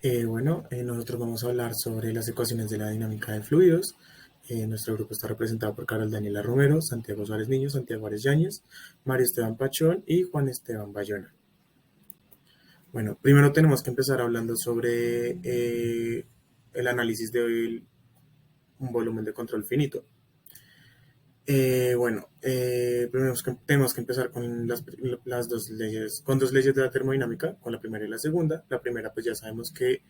Nosotros vamos a hablar sobre las ecuaciones de la dinámica de fluidos. Nuestro grupo está representado por Carol Daniela Romero, Santiago Suárez Niño, Santiago Ares Yáñez, Mario Esteban Pachón y Juan Esteban Bayona. Bueno, primero tenemos que empezar hablando sobre el análisis de un volumen de control finito. Primero tenemos que empezar con las dos leyes, con dos leyes de la termodinámica, con la primera y la segunda. La primera, pues ya sabemos que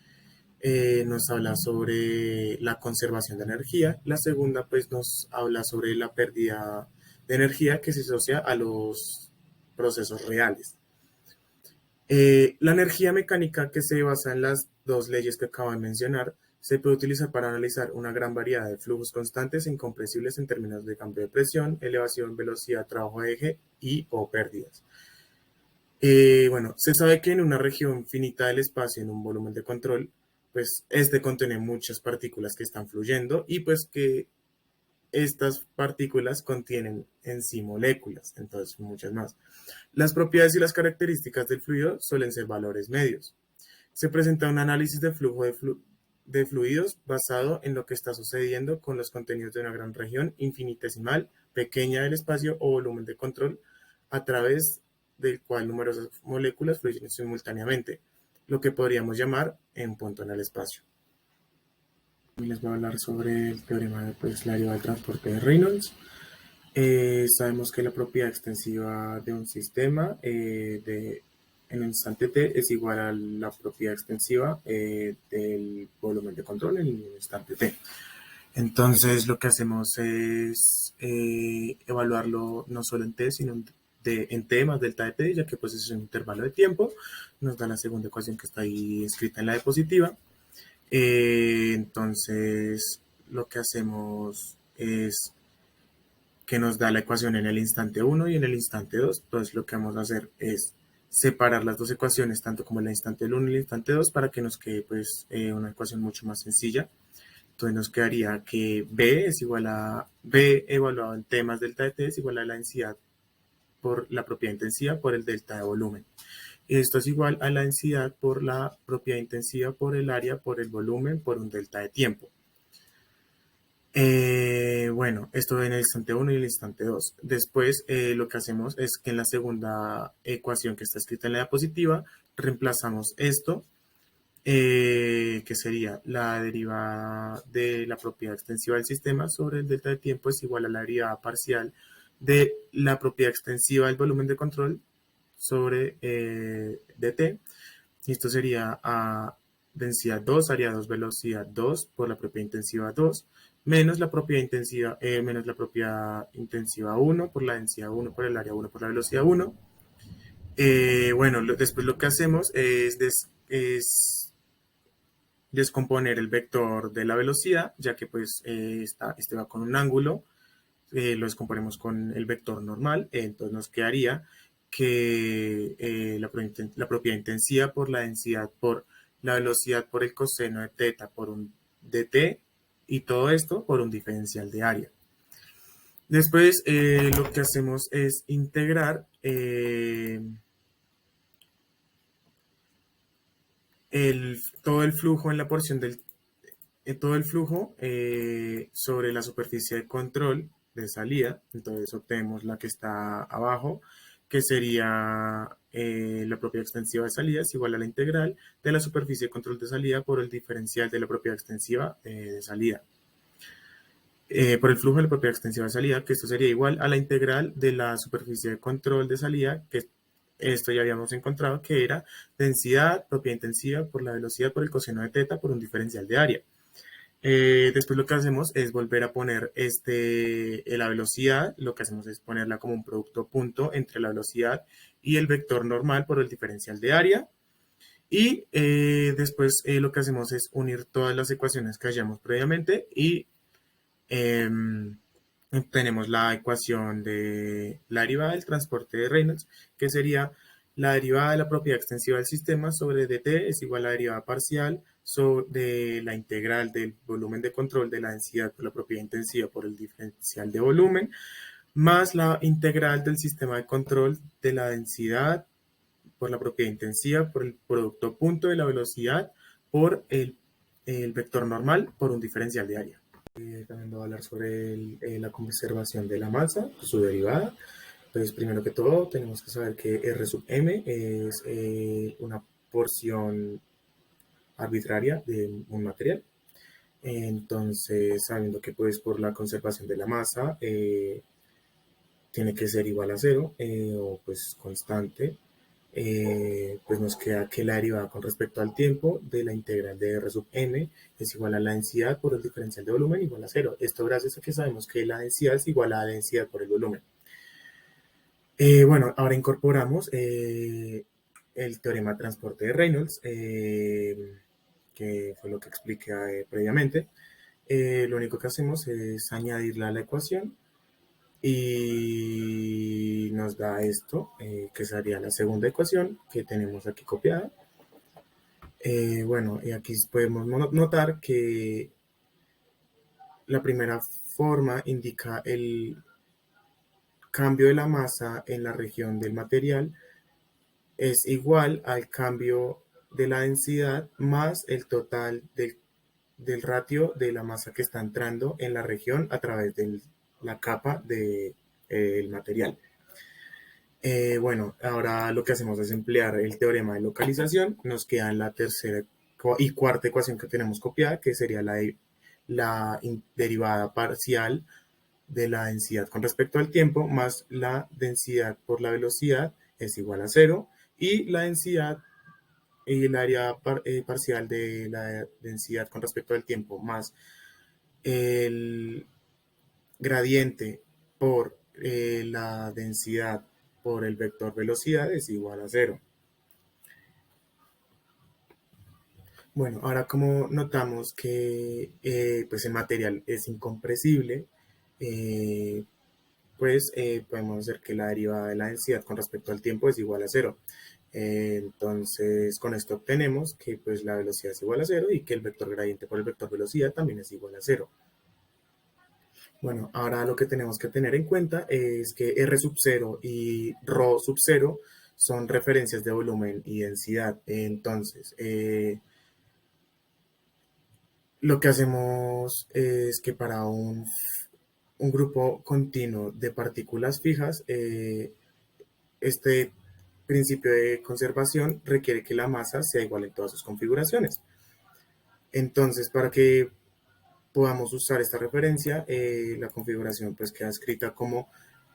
nos habla sobre la conservación de energía. La segunda, pues nos habla sobre la pérdida de energía que se asocia a los procesos reales. La energía mecánica, que se basa en las dos leyes que acabo de mencionar, se puede utilizar para analizar una gran variedad de flujos constantes e incompresibles en términos de cambio de presión, elevación, velocidad, trabajo de eje y o pérdidas. Se sabe que en una región finita del espacio, en un volumen de control, pues este contiene muchas partículas que están fluyendo y pues que estas partículas contienen en sí moléculas, entonces muchas más. Las propiedades y las características del fluido suelen ser valores medios. Se presenta un análisis de flujo de fluidos basado en lo que está sucediendo con los contenidos de una gran región infinitesimal, pequeña del espacio o volumen de control, a través del cual numerosas moléculas fluyen simultáneamente, lo que podríamos llamar un punto en el espacio. Hoy les voy a hablar sobre el teorema de la derivada del transporte de Reynolds. Sabemos que la propiedad extensiva de un sistema en el instante t es igual a la propiedad extensiva del volumen de control en el instante t. Entonces lo que hacemos es evaluarlo no solo en t, sino en t más delta de t, ya que pues es un intervalo de tiempo. Nos da la segunda ecuación que está ahí escrita en la diapositiva. Entonces lo que hacemos es que nos da la ecuación en el instante 1 y en el instante 2. Entonces lo que vamos a hacer es separar las dos ecuaciones, tanto como el instante 1 y el instante 2, para que nos quede pues una ecuación mucho más sencilla. Entonces nos quedaría que B es igual a B evaluado en T más delta de T es igual a la densidad por la propiedad intensiva por el delta de volumen. Y esto es igual a la densidad por la propiedad intensiva por el área por el volumen por un delta de tiempo. Esto en el instante 1 y el instante 2. Después lo que hacemos es que en la segunda ecuación que está escrita en la diapositiva, reemplazamos esto, que sería la derivada de la propiedad extensiva del sistema sobre el delta de tiempo es igual a la derivada parcial de la propiedad extensiva del volumen de control sobre dt. Y esto sería a densidad 2, área 2, velocidad 2 por la propiedad intensiva 2, menos la propiedad intensiva 1 por la densidad 1 por el área 1 por la velocidad 1. Después lo que hacemos es descomponer el vector de la velocidad, ya que pues este va con un ángulo, lo descomponemos con el vector normal, entonces nos quedaría que la propiedad intensiva por la densidad por la velocidad por el coseno de teta por un dt y todo esto por un diferencial de área. Después lo que hacemos es integrar todo el flujo en la porción del todo el flujo sobre la superficie de control de salida. Entonces obtenemos la que está abajo, que sería la propiedad extensiva de salida es igual a la integral de la superficie de control de salida por el diferencial de la propiedad extensiva de salida. Por el flujo de la propiedad extensiva de salida, que esto sería igual a la integral de la superficie de control de salida, que esto ya habíamos encontrado, que era densidad, propiedad intensiva por la velocidad por el coseno de teta por un diferencial de área. Después lo que hacemos es volver a poner la velocidad, lo que hacemos es ponerla como un producto punto entre la velocidad y el vector normal por el diferencial de área. Y después lo que hacemos es unir todas las ecuaciones que hayamos previamente y obtenemos la ecuación de la derivada del transporte de Reynolds, que sería la derivada de la propiedad extensiva del sistema sobre dt es igual a la derivada parcial de la integral del volumen de control de la densidad por la propiedad intensiva por el diferencial de volumen, más la integral del sistema de control de la densidad por la propiedad intensiva por el producto punto de la velocidad por el vector normal por un diferencial de área. También voy a hablar sobre la conservación de la masa, su derivada. Pues primero que todo tenemos que saber que R sub m es una porción arbitraria de un material. Entonces, sabiendo que pues por la conservación de la masa tiene que ser igual a cero o pues constante, pues nos queda que la derivada con respecto al tiempo de la integral de R sub m es igual a la densidad por el diferencial de volumen igual a cero. Esto gracias a que sabemos que la densidad es igual a la densidad por el volumen. Bueno, ahora incorporamos el teorema de transporte de Reynolds, que fue lo que expliqué previamente. Lo único que hacemos es añadirla a la ecuación y nos da esto, que sería la segunda ecuación que tenemos aquí copiada. Bueno, y aquí podemos notar que la primera forma indica el cambio de la masa en la región del material es igual al cambio de la densidad más el total del ratio de la masa que está entrando en la región a través de la capa del material. Bueno, ahora lo que hacemos es emplear el teorema de localización. Nos queda en la tercera y cuarta ecuación que tenemos copiada, que sería la derivada parcial de la densidad con respecto al tiempo más la densidad por la velocidad es igual a cero, y la densidad y el área parcial de la densidad con respecto al tiempo más el gradiente por la densidad por el vector velocidad es igual a cero. Bueno, ahora como notamos que pues el material es incompresible, pues podemos hacer que la derivada de la densidad con respecto al tiempo es igual a cero. Entonces, con esto obtenemos que pues, la velocidad es igual a cero y que el vector gradiente por el vector velocidad también es igual a cero. Bueno, ahora lo que tenemos que tener en cuenta es que R sub 0 y ρ sub 0 son referencias de volumen y densidad. Entonces, lo que hacemos es que para un grupo continuo de partículas fijas, este principio de conservación requiere que la masa sea igual en todas sus configuraciones. Entonces, para que podamos usar esta referencia, la configuración pues queda escrita como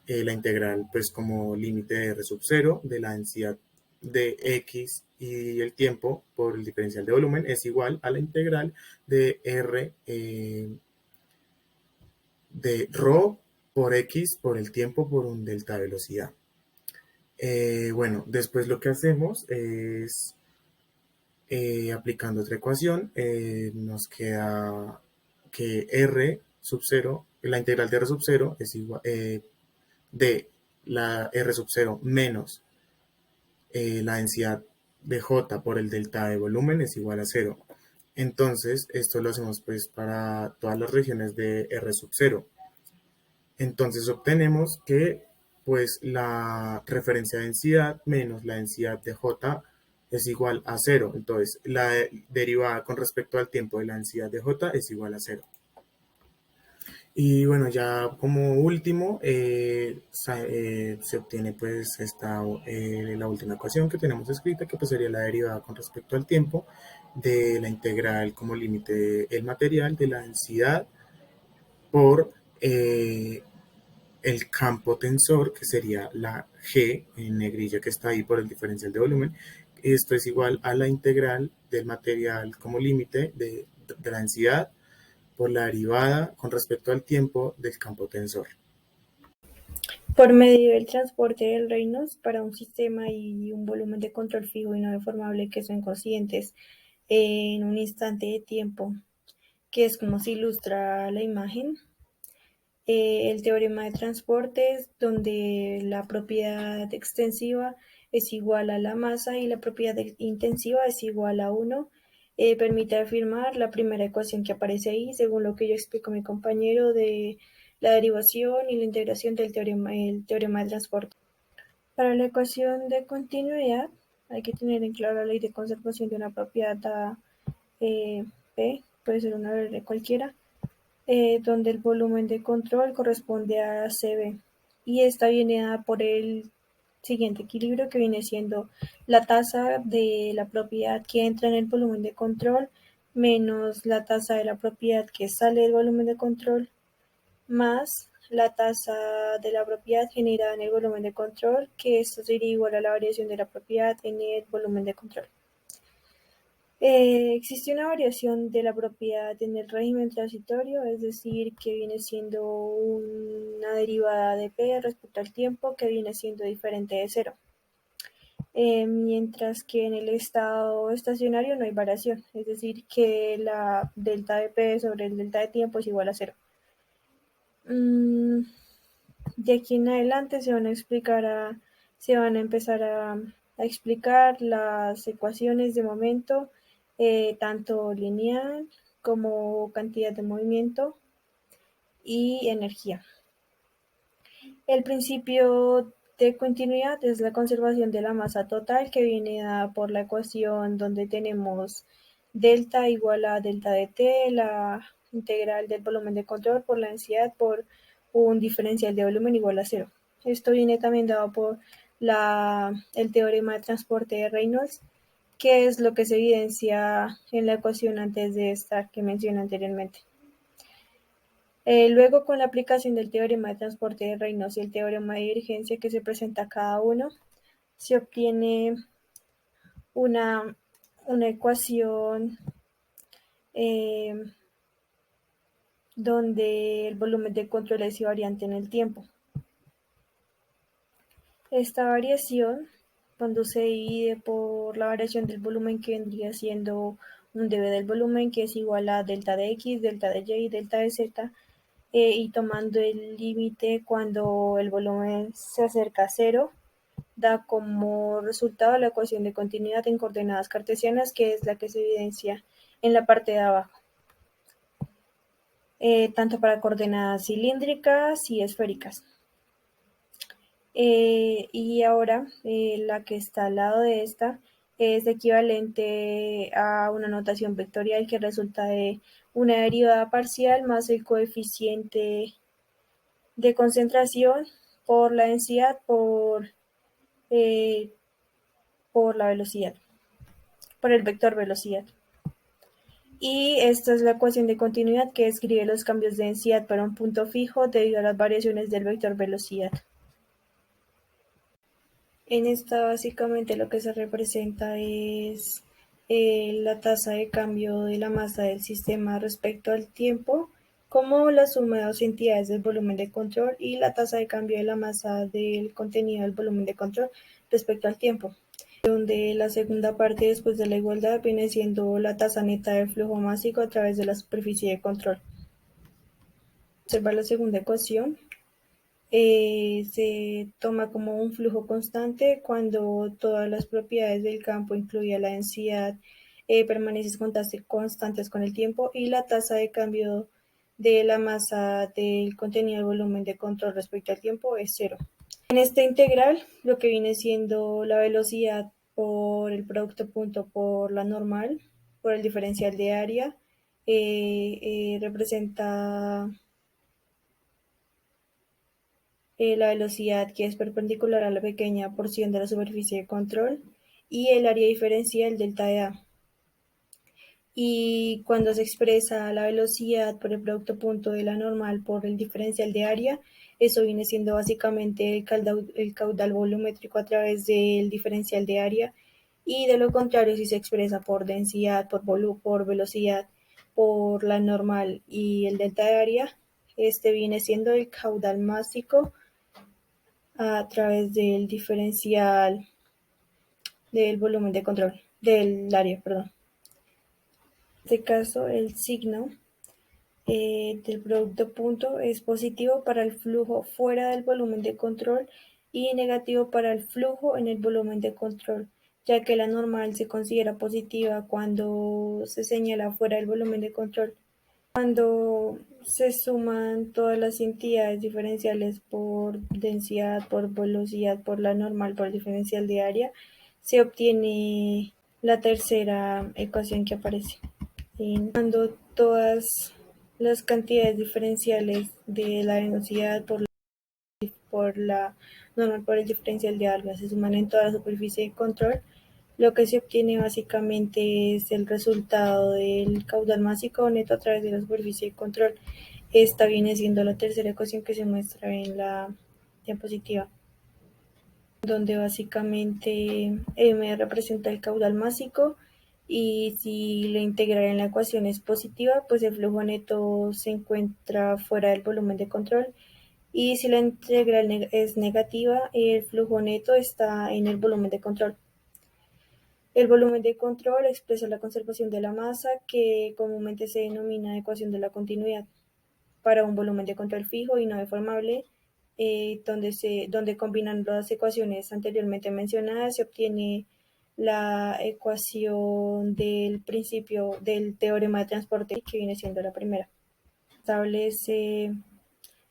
la integral pues como límite de R sub 0 de la densidad de X y el tiempo por el diferencial de volumen es igual a la integral de R de ρ por X por el tiempo por un delta de velocidad. Bueno, después lo que hacemos es, aplicando otra ecuación, nos queda que R sub 0, la integral de R sub 0 es igual de la R sub 0 menos la densidad de J por el delta de volumen es igual a 0. Entonces, esto lo hacemos pues para todas las regiones de R sub 0. Entonces obtenemos que pues la referencia de densidad menos la densidad de J es igual a 0. Entonces la derivada con respecto al tiempo de la densidad de J es igual a 0. Y bueno, ya como último se obtiene pues la última ecuación que tenemos escrita, que pues sería la derivada con respecto al tiempo de la integral como límite del material de la densidad por el campo tensor, que sería la G en negrilla que está ahí por el diferencial de volumen. Esto es igual a la integral del material como límite de la densidad por la derivada con respecto al tiempo del campo tensor. Por medio del transporte del Reynolds para un sistema y un volumen de control fijo y no deformable que son conscientes en un instante de tiempo, que es como se ilustra la imagen. El teorema de transportes, donde la propiedad extensiva es igual a la masa y la propiedad intensiva es igual a 1, permite afirmar la primera ecuación que aparece ahí, según lo que yo explico a mi compañero de la derivación y la integración del teorema de transporte. Para la ecuación de continuidad hay que tener en claro la ley de conservación de una propiedad dada P, puede ser una variable cualquiera, donde el volumen de control corresponde a CB. Y esta viene dada por el siguiente equilibrio, que viene siendo la tasa de la propiedad que entra en el volumen de control menos la tasa de la propiedad que sale del volumen de control más la tasa de la propiedad generada en el volumen de control, que esto sería igual a la variación de la propiedad en el volumen de control. Existe una variación de la propiedad en el régimen transitorio, es decir, que viene siendo una derivada de P respecto al tiempo que viene siendo diferente de cero. Mientras que en el estado estacionario no hay variación, es decir, que la delta de P sobre el delta de tiempo es igual a cero. De aquí en adelante se van a empezar a explicar las ecuaciones de momento, tanto lineal como cantidad de movimiento y energía. El principio de continuidad es la conservación de la masa total, que viene dada por la ecuación donde tenemos delta igual a delta de t, la integral del volumen de control por la densidad por un diferencial de volumen igual a cero. Esto viene también dado por el teorema de transporte de Reynolds, que es lo que se evidencia en la ecuación antes de esta que mencioné anteriormente. Luego, con la aplicación del teorema de transporte de Reynolds y el teorema de divergencia que se presenta cada uno, se obtiene una ecuación donde el volumen de control es invariante en el tiempo. Esta variación, cuando se divide por la variación del volumen, que vendría siendo un dB del volumen, que es igual a delta de x, delta de y, delta de z, y tomando el límite cuando el volumen se acerca a cero, da como resultado la ecuación de continuidad en coordenadas cartesianas, que es la que se evidencia en la parte de abajo, tanto para coordenadas cilíndricas y esféricas. Y ahora la que está al lado de esta es equivalente a una notación vectorial que resulta de una derivada parcial más el coeficiente de concentración por la densidad por la velocidad, por el vector velocidad. Y esta es la ecuación de continuidad que describe los cambios de densidad para un punto fijo debido a las variaciones del vector velocidad. En esta básicamente lo que se representa es la tasa de cambio de la masa del sistema respecto al tiempo, como la suma de dos entidades del volumen de control, y la tasa de cambio de la masa del contenido del volumen de control respecto al tiempo, donde la segunda parte después de la igualdad viene siendo la tasa neta del flujo másico a través de la superficie de control. Observa la segunda ecuación. Se toma como un flujo constante cuando todas las propiedades del campo, incluida la densidad, permanecen constantes con el tiempo, y la tasa de cambio de la masa del contenido del volumen de control respecto al tiempo es cero. En esta integral, lo que viene siendo la velocidad por el producto punto por la normal, por el diferencial de área, representa la velocidad que es perpendicular a la pequeña porción de la superficie de control, y el área diferencial delta de A. Y cuando se expresa la velocidad por el producto punto de la normal por el diferencial de área, eso viene siendo básicamente el caudal volumétrico a través del diferencial de área. Y de lo contrario, si se expresa por densidad, por velocidad, por la normal y el delta de área, este viene siendo el caudal másico a través del diferencial del volumen de control, del área, perdón. En este caso, el signo del producto punto es positivo para el flujo fuera del volumen de control y negativo para el flujo en el volumen de control, ya que la normal se considera positiva cuando se señala fuera del volumen de control. Cuando se suman todas las entidades diferenciales por densidad, por velocidad, por la normal, por el diferencial de área, se obtiene la tercera ecuación que aparece. Cuando todas las cantidades diferenciales de la velocidad por la normal por el diferencial de algas se suman en toda la superficie de control, lo que se obtiene básicamente es el resultado del caudal másico neto a través de la superficie de control. Esta viene siendo la tercera ecuación que se muestra en la diapositiva, donde básicamente m representa el caudal másico y si la integral en la ecuación es positiva, pues el flujo neto se encuentra fuera del volumen de control, y si la integral es negativa, el flujo neto está en el volumen de control. El volumen de control expresa la conservación de la masa, que comúnmente se denomina ecuación de la continuidad. Para un volumen de control fijo y no deformable, donde combinan las ecuaciones anteriormente mencionadas, se obtiene la ecuación del principio del teorema de transporte, que viene siendo la primera. Establece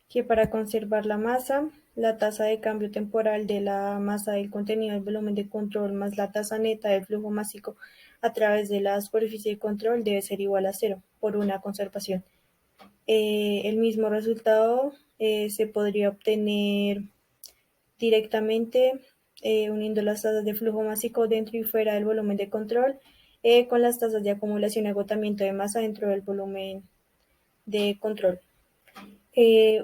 que para conservar la masa, la tasa de cambio temporal de la masa del contenido del volumen de control más la tasa neta del flujo másico a través de la superficie de control debe ser igual a cero por una conservación. El mismo resultado se podría obtener directamente uniendo las tasas de flujo másico dentro y fuera del volumen de control con las tasas de acumulación y agotamiento de masa dentro del volumen de control.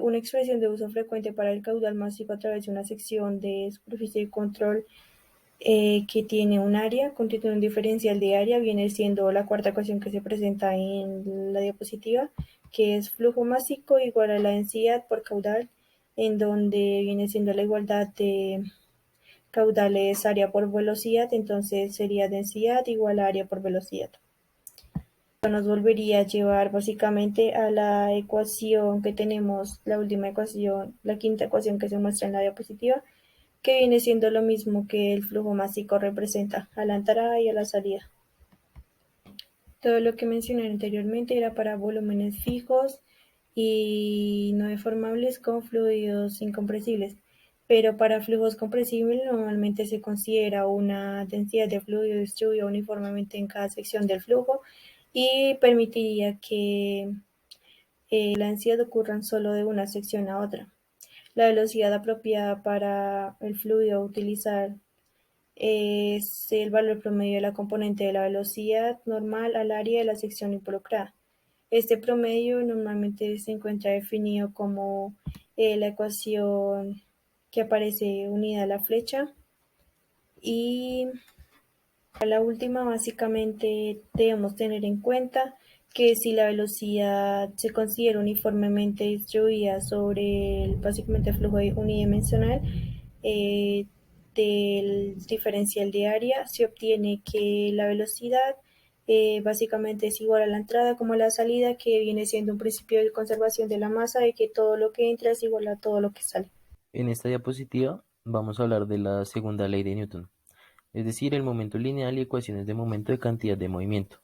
Una expresión de uso frecuente para el caudal másico a través de una sección de superficie de control que tiene un área, contiene un diferencial de área, viene siendo la cuarta ecuación que se presenta en la diapositiva, que es flujo másico igual a la densidad por caudal, en donde viene siendo la igualdad de caudales área por velocidad, entonces sería densidad igual a área por velocidad. Nos volvería a llevar básicamente a la ecuación que tenemos, la última ecuación, la quinta ecuación que se muestra en la diapositiva, que viene siendo lo mismo que el flujo másico representa a la entrada y a la salida. Todo lo que mencioné anteriormente era para volúmenes fijos y no deformables con fluidos incompresibles, pero para flujos compresibles normalmente se considera una densidad de fluido distribuida uniformemente en cada sección del flujo y permitiría que la densidad ocurra solo de una sección a otra. La velocidad apropiada para el fluido a utilizar es el valor promedio de la componente de la velocidad normal al área de la sección involucrada. Este promedio normalmente se encuentra definido como la ecuación que aparece unida a la flecha. Y para la última, básicamente debemos tener en cuenta que si la velocidad se considera uniformemente distribuida sobre básicamente el flujo unidimensional del diferencial de área, se obtiene que la velocidad básicamente es igual a la entrada como a la salida, que viene siendo un principio de conservación de la masa, de que todo lo que entra es igual a todo lo que sale. En esta diapositiva vamos a hablar de la segunda ley de Newton, es decir, el momento lineal y ecuaciones de momento de cantidad de movimiento.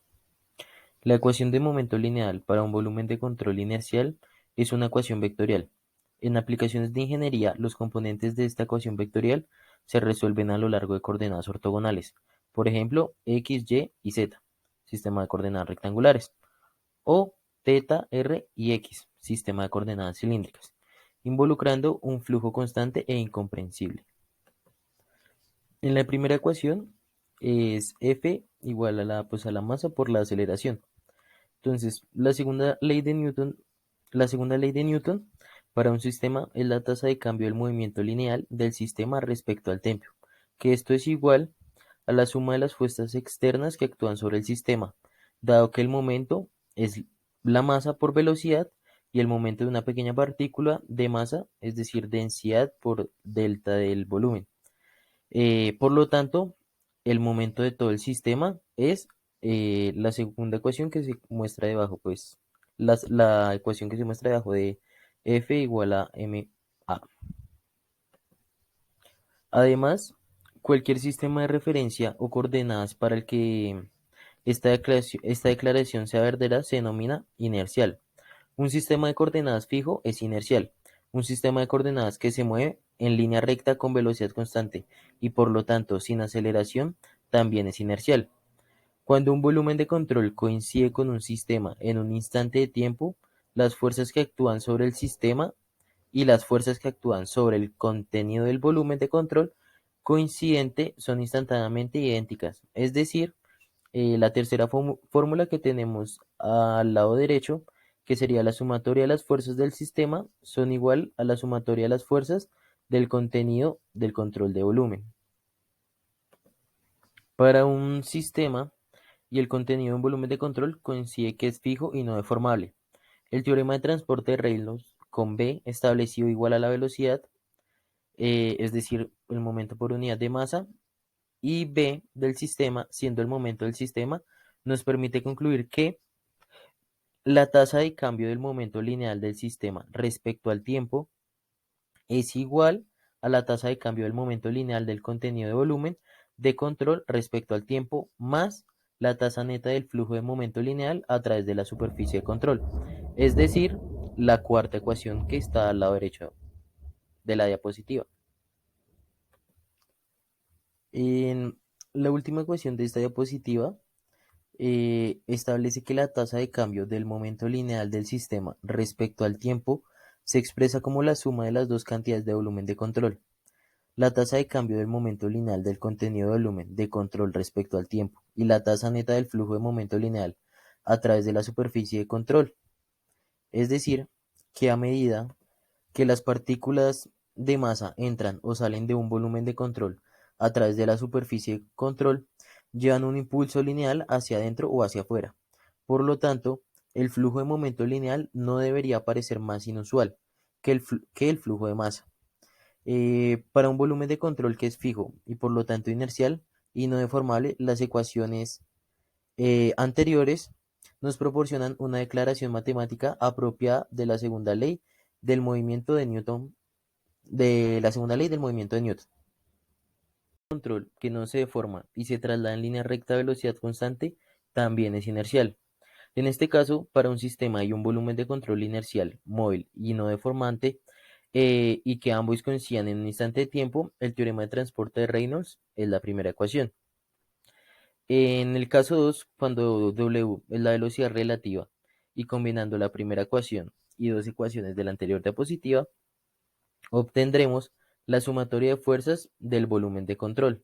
La ecuación de momento lineal para un volumen de control inercial es una ecuación vectorial. En aplicaciones de ingeniería, los componentes de esta ecuación vectorial se resuelven a lo largo de coordenadas ortogonales, por ejemplo, x, y y z, sistema de coordenadas rectangulares, o θ, r y x, sistema de coordenadas cilíndricas, involucrando un flujo constante e incomprensible. En la primera ecuación es F igual a la masa por la aceleración. Entonces, la segunda ley de Newton para un sistema es la tasa de cambio del movimiento lineal del sistema respecto al tiempo, que esto es igual a la suma de las fuerzas externas que actúan sobre el sistema, dado que el momento es la masa por velocidad y el momento de una pequeña partícula de masa, es decir, densidad por delta del volumen. Por lo tanto, el momento de todo el sistema es la segunda ecuación que se muestra debajo, pues la ecuación que se muestra debajo de F igual a ma. Además, cualquier sistema de referencia o coordenadas para el que esta declaración sea verdadera se denomina inercial. Un sistema de coordenadas fijo es inercial. Un sistema de coordenadas que se mueve en línea recta con velocidad constante y por lo tanto sin aceleración también es inercial. Cuando un volumen de control coincide con un sistema en un instante de tiempo, las fuerzas que actúan sobre el sistema y las fuerzas que actúan sobre el contenido del volumen de control coincidente son instantáneamente idénticas. Es decir, la tercera fórmula que tenemos al lado derecho, que sería la sumatoria de las fuerzas del sistema, son igual a la sumatoria de las fuerzas del contenido del control de volumen. Para un sistema y el contenido de un volumen de control coincide que es fijo y no deformable. El teorema de transporte de Reynolds con B establecido igual a la velocidad, es decir, el momento por unidad de masa, y B del sistema, siendo el momento del sistema, nos permite concluir que la tasa de cambio del momento lineal del sistema respecto al tiempo es igual a la tasa de cambio del momento lineal del contenido de volumen de control respecto al tiempo más la tasa neta del flujo de momento lineal a través de la superficie de control, es decir, la cuarta ecuación que está al lado derecho de la diapositiva. En la última ecuación de esta diapositiva establece que la tasa de cambio del momento lineal del sistema respecto al tiempo se expresa como la suma de las dos cantidades de volumen de control. La tasa de cambio del momento lineal del contenido de volumen de control respecto al tiempo y la tasa neta del flujo de momento lineal a través de la superficie de control. Es decir, que a medida que las partículas de masa entran o salen de un volumen de control a través de la superficie de control, llevan un impulso lineal hacia adentro o hacia afuera. Por lo tanto, el flujo de momento lineal no debería parecer más inusual que el flujo de masa. Para un volumen de control que es fijo y por lo tanto inercial y no deformable, las ecuaciones anteriores nos proporcionan una declaración matemática apropiada de la segunda ley del movimiento de Newton, de la segunda ley del movimiento de Newton. Control que no se deforma y se traslada en línea recta a velocidad constante también es inercial. En este caso, para un sistema hay un volumen de control inercial, móvil y no deformante, y que ambos coincidan en un instante de tiempo, el teorema de transporte de Reynolds es la primera ecuación. En el caso 2, cuando W es la velocidad relativa y combinando la primera ecuación y dos ecuaciones de la anterior diapositiva, obtendremos la sumatoria de fuerzas del volumen de control.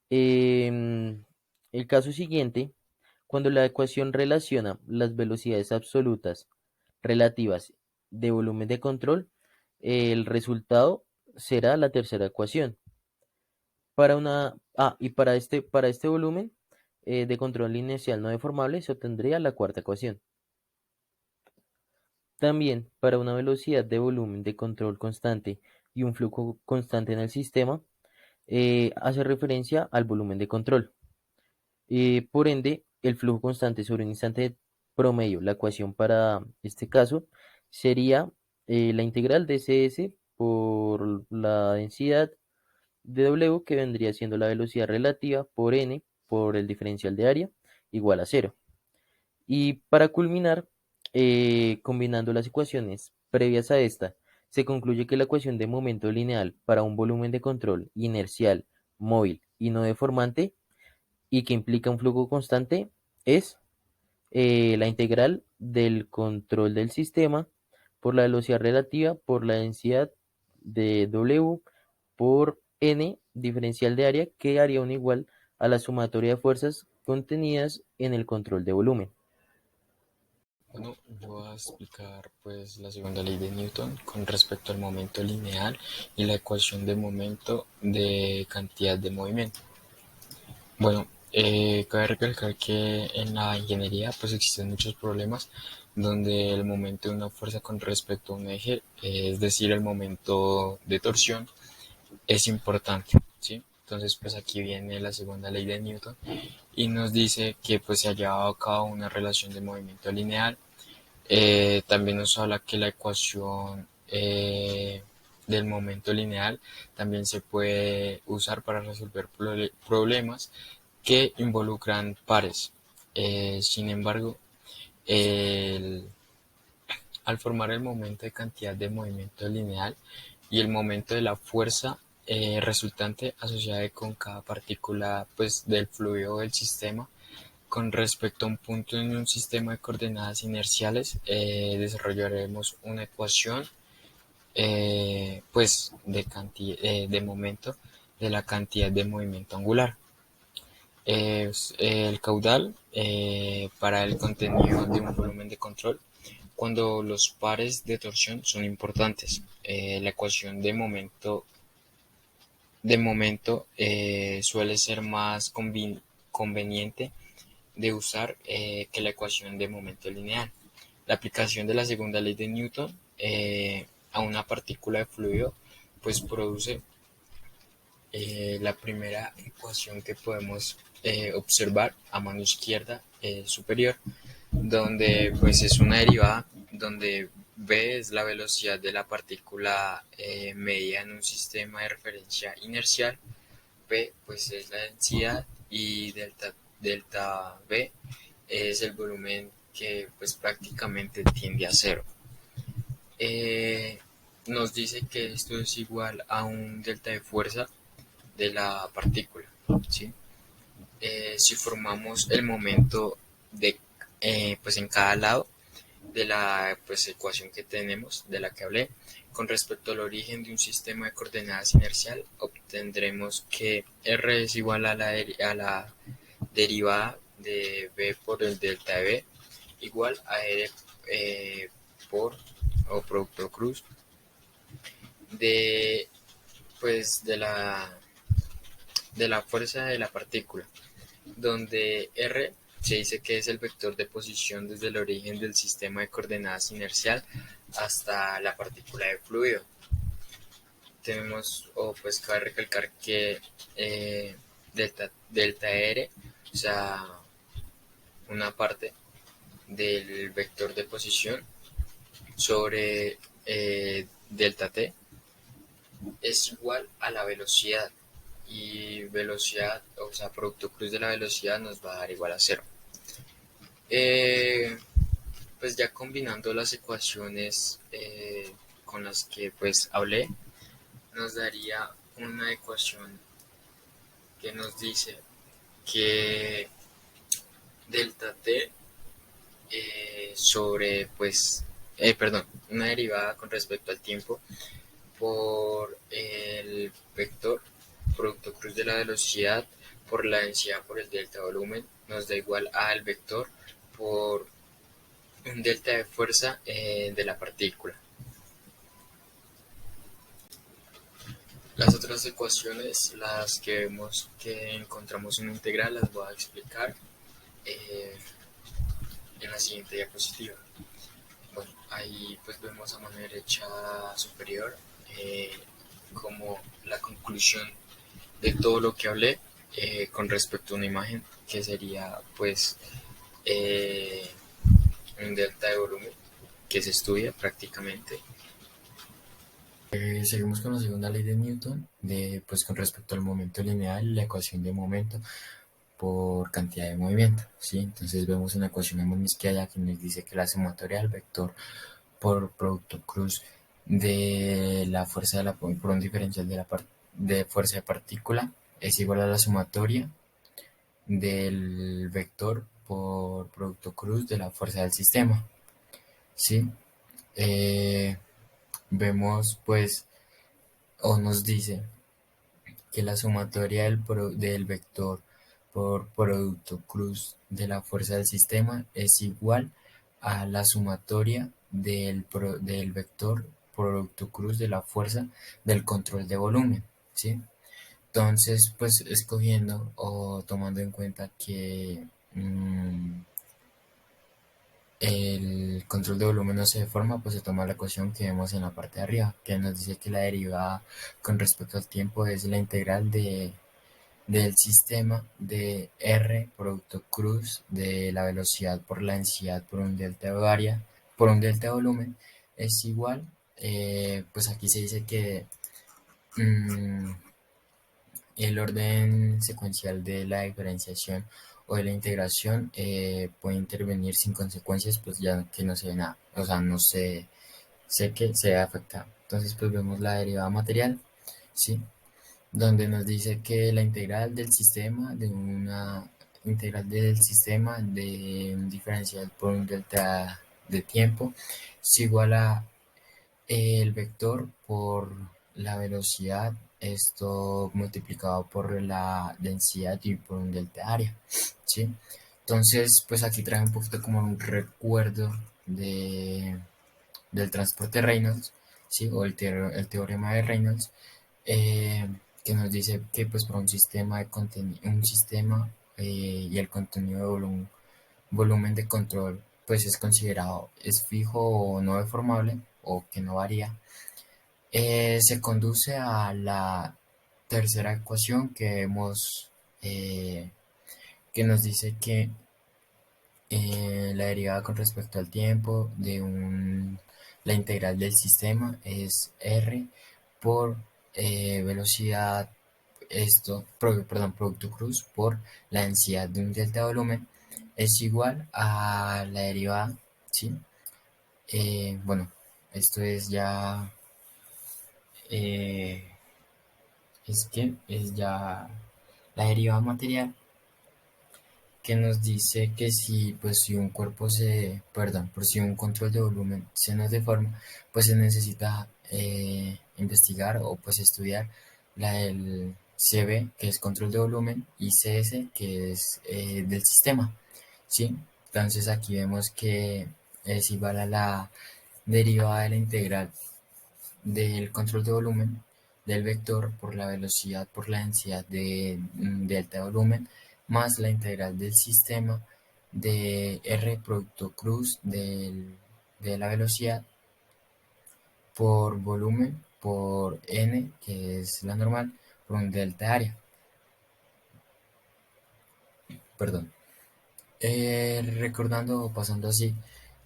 En el caso siguiente, cuando la ecuación relaciona las velocidades absolutas relativas de volumen de control, el resultado será la tercera ecuación. Y para este volumen de control inercial no deformable se obtendría la cuarta ecuación. También para una velocidad de volumen de control constante y un flujo constante en el sistema, hace referencia al volumen de control. Por ende, el flujo constante sobre un instante promedio, la ecuación para este caso sería la integral de Cs por la densidad de W, que vendría siendo la velocidad relativa por n por el diferencial de área igual a cero. Y para culminar, combinando las ecuaciones previas a esta, se concluye que la ecuación de momento lineal para un volumen de control inercial, móvil y no deformante y que implica un flujo constante es la integral del control del sistema por la velocidad relativa por la densidad de W por n diferencial de área, que haría un igual a la sumatoria de fuerzas contenidas en el control de volumen. Bueno, yo voy a explicar pues la segunda ley de Newton con respecto al momento lineal y la ecuación de momento de cantidad de movimiento. Bueno, cabe recalcar que en la ingeniería pues existen muchos problemas donde el momento de una fuerza con respecto a un eje, es decir, el momento de torsión, es importante, ¿sí? Entonces pues aquí viene la segunda ley de Newton y nos dice que pues se ha llevado a cabo una relación de movimiento lineal. También nos habla que la ecuación del momento lineal también se puede usar para resolver problemas que involucran pares. Sin embargo, al formar el momento de cantidad de movimiento lineal y el momento de la fuerza resultante asociada con cada partícula pues, del fluido del sistema, Con respecto a un punto en un sistema de coordenadas inerciales, desarrollaremos una ecuación pues de momento de la cantidad de movimiento angular. Es el caudal para el contenido de un volumen de control cuando los pares de torsión son importantes. La ecuación de momento suele ser más conveniente de usar que la ecuación de momento lineal. La aplicación de la segunda ley de Newton a una partícula de fluido pues produce la primera ecuación que podemos observar a mano izquierda superior, donde pues es una derivada donde v es la velocidad de la partícula medida en un sistema de referencia inercial, p pues es la densidad y delta v es el volumen que pues prácticamente tiende a cero. Nos dice que esto es igual a un delta de fuerza de la partícula, ¿sí? Si formamos el momento pues en cada lado de la pues, ecuación que tenemos, de la que hablé, con respecto al origen de un sistema de coordenadas inercial, obtendremos que R es igual a la derivada de V por el delta de V, igual a R por o producto cruz de pues de la fuerza de la partícula, donde R se dice que es el vector de posición desde el origen del sistema de coordenadas inercial hasta la partícula de fluido. Tenemos, o pues cabe recalcar que delta R, o sea, una parte del vector de posición sobre delta T es igual a la velocidad, y velocidad, o sea, producto cruz de la velocidad nos va a dar igual a cero. Pues ya combinando las ecuaciones con las que pues hablé, nos daría una ecuación que nos dice que delta t sobre pues, perdón, una derivada con respecto al tiempo por el vector producto cruz de la velocidad por la densidad por el delta volumen nos da igual al vector por un delta de fuerza de la partícula. Las otras ecuaciones, las que vemos que encontramos en integral, las voy a explicar en la siguiente diapositiva. Bueno, ahí pues vemos a mano derecha superior como la conclusión de todo lo que hablé con respecto a una imagen que sería pues un delta de volumen que se estudia prácticamente. Seguimos con la segunda ley de Newton, pues con respecto al momento lineal, la ecuación de momento por cantidad de movimiento, ¿sí? Entonces vemos una ecuación a mano izquierda que nos dice que la sumatoria del vector por producto cruz de la fuerza por un diferencial de fuerza de partícula es igual a la sumatoria del vector por producto cruz de la fuerza del sistema, ¿sí? Vemos pues, o nos dice que la sumatoria del vector por producto cruz de la fuerza del sistema es igual a la sumatoria del vector producto cruz de la fuerza del control de volumen, ¿sí? Entonces, pues escogiendo o tomando en cuenta que el control de volumen no se deforma, pues se toma la ecuación que vemos en la parte de arriba, que nos dice que la derivada con respecto al tiempo es la integral del sistema de R producto cruz de la velocidad por la densidad por un delta de volumen es igual, pues aquí se dice que el orden secuencial de la diferenciación o de la integración puede intervenir sin consecuencias, pues ya que no se ve nada, o sea, no sé que se ve afectado. Entonces, pues vemos la derivada material, ¿sí? Donde nos dice que la integral del sistema de una integral del sistema de un diferencial por un delta de tiempo es igual a el vector por la velocidad, esto multiplicado por la densidad y por un delta de área, ¿sí? Entonces, pues aquí trae un poquito como un recuerdo del transporte Reynolds, ¿sí? O el teorema de Reynolds, que nos dice que pues para un sistema y el contenido de volumen de control pues es considerado es fijo o no deformable o que no varía, se conduce a la tercera ecuación que nos dice que la derivada con respecto al tiempo la integral del sistema es r por velocidad, producto cruz por la densidad de un delta volumen es igual a la derivada, ¿sí? Bueno, esto es ya, eh, es ya la derivada material que nos dice que si un por si un control de volumen se nos deforma, pues se necesita investigar o pues estudiar el CB, que es control de volumen, y CS, que es del sistema, ¿sí? Entonces aquí vemos que es igual a la derivada de la integral del control de volumen del vector por la velocidad por la densidad de delta de volumen más la integral del sistema de R producto cruz de la velocidad por volumen por N, que es la normal, por un delta área. Perdón. Recordando o pasando así,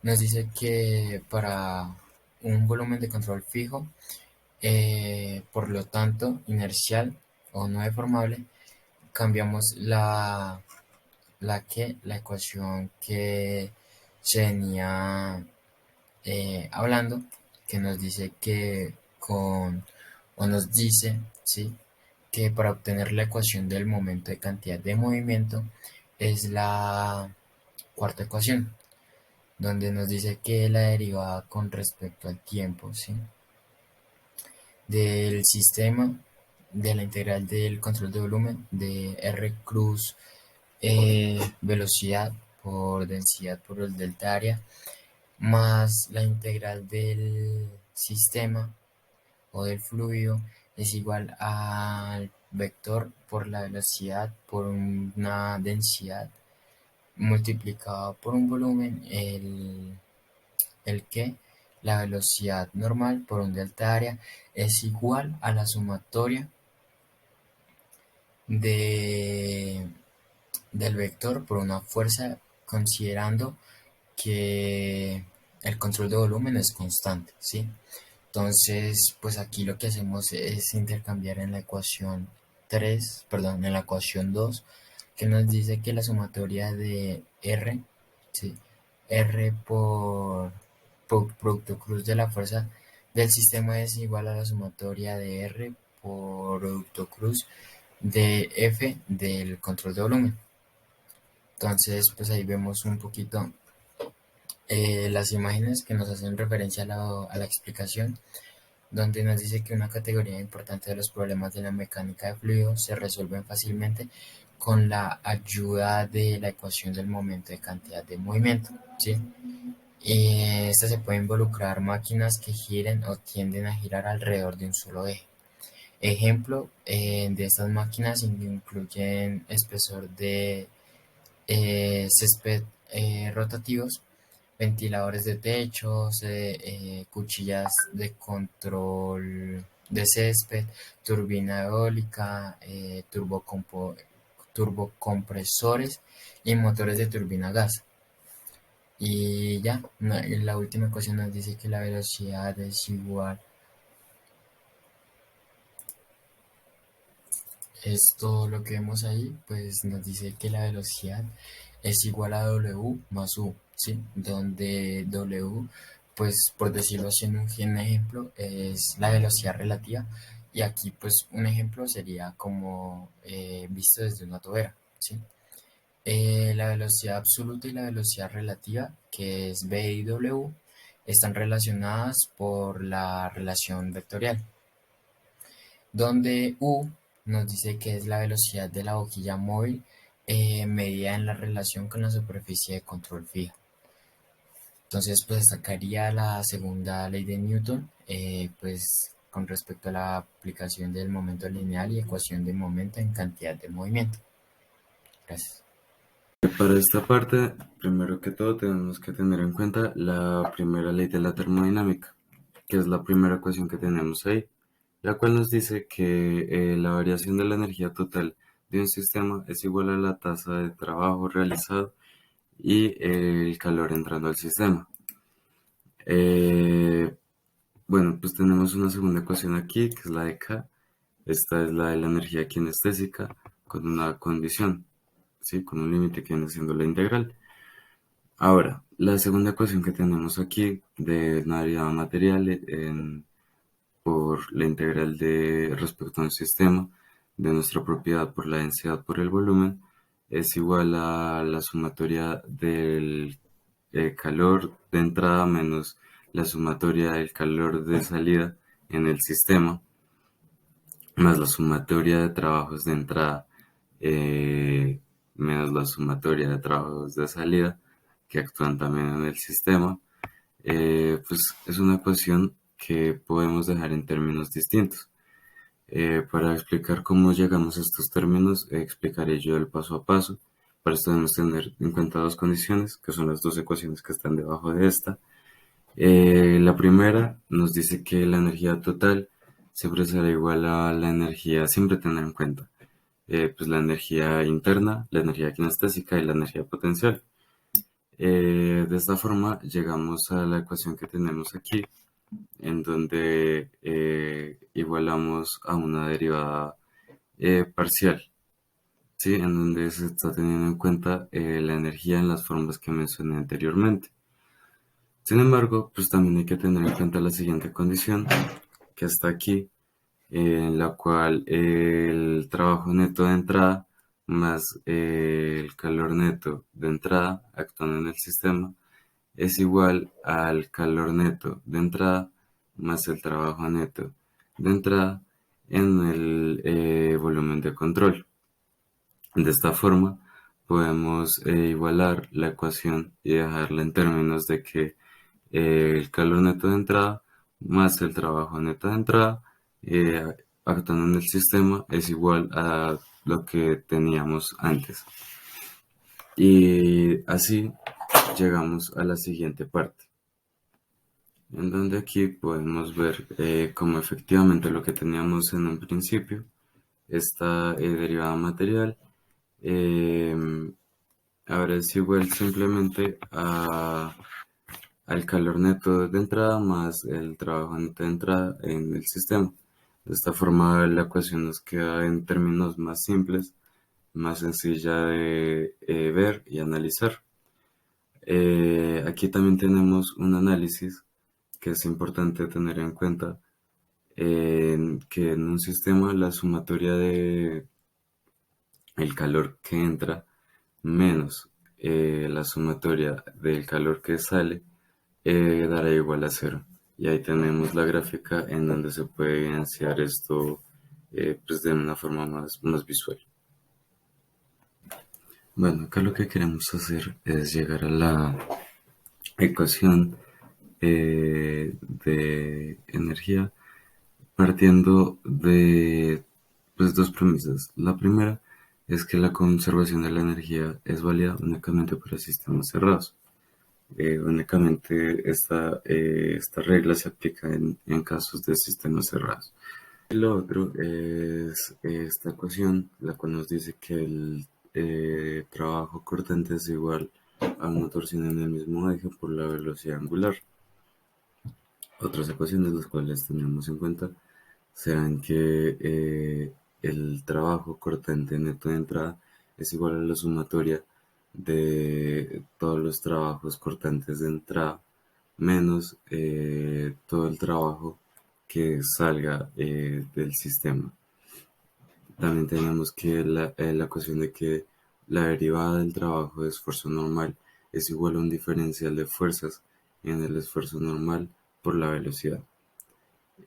nos dice que para un volumen de control fijo, por lo tanto, inercial o no deformable, cambiamos la ecuación que se venía hablando, que nos dice o nos dice, ¿sí? Que para obtener la ecuación del momento de cantidad de movimiento es la cuarta ecuación, donde nos dice que la derivada con respecto al tiempo, ¿sí? Del sistema de la integral del control de volumen de R cruz velocidad por densidad por el delta área más la integral del sistema o del fluido es igual al vector por la velocidad por una densidad multiplicado por un volumen, el que la velocidad normal por un delta área es igual a la sumatoria de, del vector por una fuerza, considerando que el control de volumen es constante, ¿sí? Entonces, pues aquí lo que hacemos es intercambiar en la ecuación 3, perdón, en la ecuación 2, que nos dice que la sumatoria de R, ¿sí? R por producto cruz de la fuerza del sistema es igual a la sumatoria de R por producto cruz de F del control de volumen. Entonces, pues ahí vemos un poquito las imágenes que nos hacen referencia a la explicación, donde nos dice que una categoría importante de los problemas de la mecánica de fluidos se resuelven fácilmente con la ayuda de la ecuación del momento de cantidad de movimiento, ¿sí? Y esta se puede involucrar máquinas que giren o tienden a girar alrededor de un solo eje. Ejemplo de estas máquinas incluyen espesor de césped rotativos, ventiladores de techos, cuchillas de control de césped, turbina eólica, turbocompresores y motores de turbina a gas. Y ya, la última ecuación nos dice que la velocidad es igual. Esto lo que vemos ahí, pues nos dice que la velocidad es igual a W más U, ¿sí? Donde W, pues por decirlo así en un ejemplo, es la velocidad relativa. Y aquí pues un ejemplo sería como visto desde una tobera, ¿sí? La velocidad absoluta y la velocidad relativa, que es v y w, están relacionadas por la relación vectorial, donde u nos dice que es la velocidad de la boquilla móvil medida en la relación con la superficie de control fija. Entonces, pues sacaría la segunda ley de Newton, pues con respecto a la aplicación del momento lineal y ecuación de momento en cantidad de movimiento. Gracias. Para esta parte, primero que todo tenemos que tener en cuenta la primera ley de la termodinámica, que es la primera ecuación que tenemos ahí, la cual nos dice que la variación de la energía total de un sistema es igual a la tasa de trabajo realizado y el calor entrando al sistema. Eh, bueno, pues tenemos una segunda ecuación aquí, que es la de K. Esta es la de la energía kinestésica con una condición, ¿sí? Con un límite que viene siendo la integral. Ahora, la segunda ecuación que tenemos aquí de una derivada material por la integral de respecto a un sistema de nuestra propiedad por la densidad por el volumen es igual a la sumatoria del calor de entrada menos la sumatoria del calor de salida en el sistema más la sumatoria de trabajos de entrada menos la sumatoria de trabajos de salida que actúan también en el sistema, pues es una ecuación que podemos dejar en términos distintos. Para explicar cómo llegamos a estos términos, explicaré yo el paso a paso. Para esto debemos tener en cuenta dos condiciones, que son las dos ecuaciones que están debajo de esta. La primera nos dice que la energía total siempre será igual a la energía, siempre tener en cuenta, pues la energía interna, la energía kinestésica y la energía potencial. De esta forma llegamos a la ecuación que tenemos aquí, en donde igualamos a una derivada parcial, ¿sí? En donde se está teniendo en cuenta la energía en las formas que mencioné anteriormente. Sin embargo, pues también hay que tener en cuenta la siguiente condición, que está aquí, en la cual el trabajo neto de entrada más el calor neto de entrada actuando en el sistema es igual al calor neto de entrada más el trabajo neto de entrada en el volumen de control. De esta forma podemos igualar la ecuación y dejarla en términos de que el calor neto de entrada más el trabajo neto de entrada eh, actuando en el sistema es igual a lo que teníamos antes. Y así llegamos a la siguiente parte, en donde aquí podemos ver cómo efectivamente lo que teníamos en un principio, esta derivada material, ahora es igual simplemente al calor neto de entrada más el trabajo neto de entrada en el sistema. De esta forma la ecuación nos queda en términos más simples, más sencilla de ver y analizar. Aquí también tenemos un análisis que es importante tener en cuenta, que en un sistema la sumatoria de el calor que entra menos la sumatoria del calor que sale dará igual a cero. Y ahí tenemos la gráfica en donde se puede evidenciar esto pues de una forma más visual. Bueno, acá lo que queremos hacer es llegar a la ecuación de energía partiendo de pues, dos premisas. La primera es que la conservación de la energía es válida únicamente para sistemas cerrados. Únicamente esta regla se aplica en casos de sistemas cerrados. Y lo otro es esta ecuación, la cual nos dice que el trabajo cortante es igual a una torsión en el mismo eje por la velocidad angular. Otras ecuaciones las cuales tenemos en cuenta serán que el trabajo cortante neto de entrada es igual a la sumatoria de todos los trabajos cortantes de entrada menos todo el trabajo que salga del sistema. También tenemos que la ecuación de que La derivada del trabajo de esfuerzo normal es igual a un diferencial de fuerzas en el esfuerzo normal por la velocidad.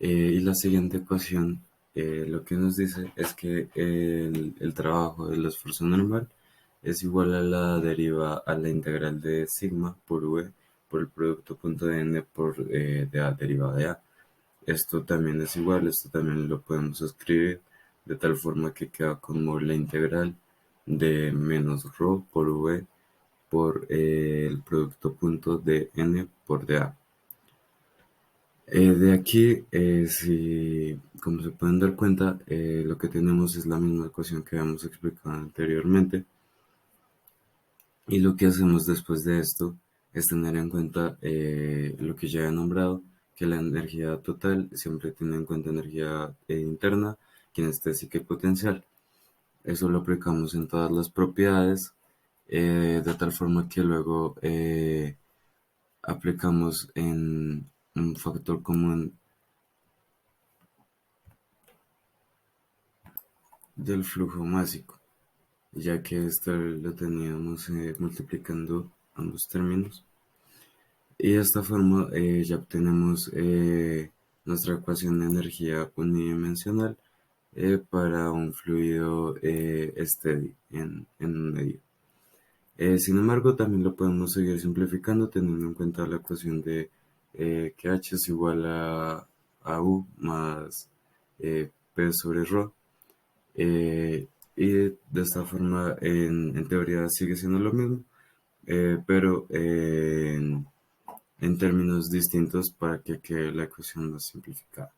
Y la siguiente ecuación lo que nos dice es que el trabajo del esfuerzo normal es igual a la deriva a la integral de sigma por v por el producto punto de n por de a derivada de a. Esto también es igual, esto también lo podemos escribir de tal forma que queda como la integral de menos ρ por v por el producto punto de n por de a. De aquí, si, como se pueden dar cuenta, lo que tenemos es la misma ecuación que habíamos explicado anteriormente. Y lo que hacemos después de esto es tener en cuenta lo que ya he nombrado, que la energía total siempre tiene en cuenta energía interna, kinestésica y potencial. Eso lo aplicamos en todas las propiedades, de tal forma que luego aplicamos en un factor común del flujo másico, ya que esto lo teníamos multiplicando ambos términos. Y de esta forma ya obtenemos nuestra ecuación de energía unidimensional para un fluido steady en un medio. Sin embargo, también lo podemos seguir simplificando teniendo en cuenta la ecuación de que H es igual a U más P sobre ρ. Y de esta forma, en teoría sigue siendo lo mismo, pero en términos distintos para que quede la ecuación más simplificada.